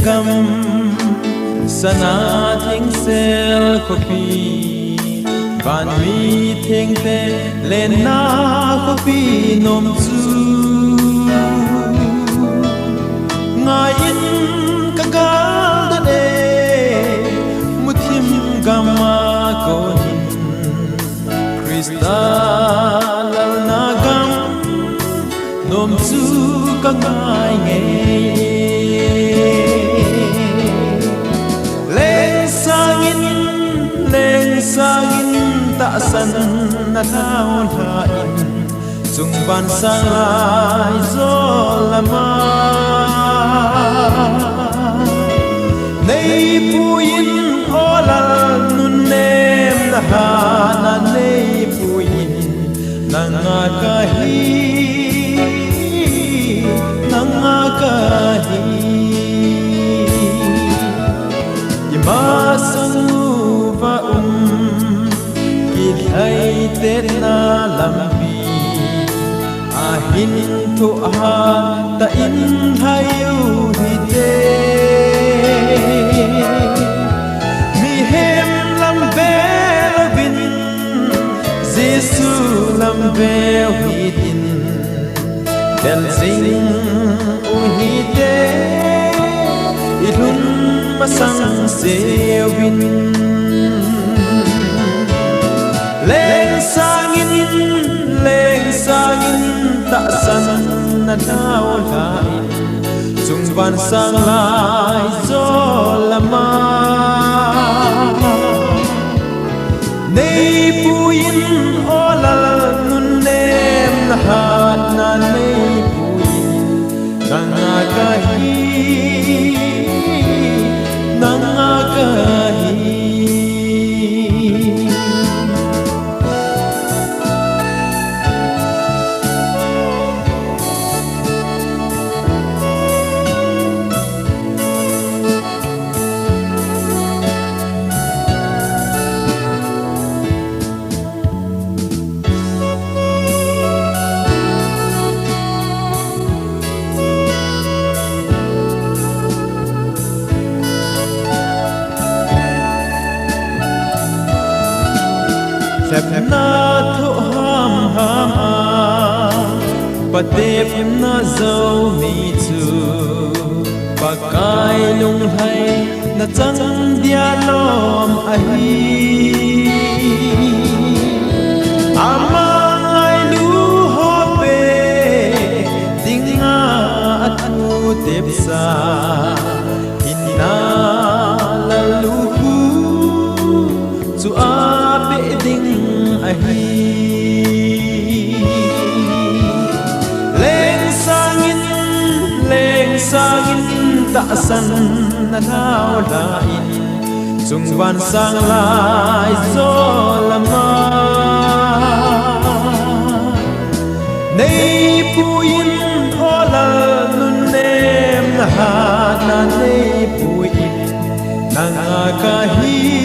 gam sana thing sel ko pi van mi thing te le na ko pi nom chu ngayin ka gal da de mutim gama ko Krista lal na gam nom chu ka ngai nge sangin ta san na thao thain chung ban sang lai zo lama nei puin olal nun nem na ha na nei puin nanga ka hi imasang hay tết na lambi ahin thu ha ta in hay u hi te mi hem lam ve vin Giêsu lam ve hi tin den sing u hi te ilun masang se vin leng sangin ta san na thao lai chung van sang lai zo lama nei puin olal nun nem na hat na nei puin nanga ka hi na thu ham patep na zau mi chu pakai lung hai na chang dia lom ahi amang ai lu ho pe dinga atu tep sa hinna la lu hu chu a pe ding ahi leng sangin ta san na thao lain chung van sang lai zo lama nei puin olal nun nem na ha na nei puin nanga ka hi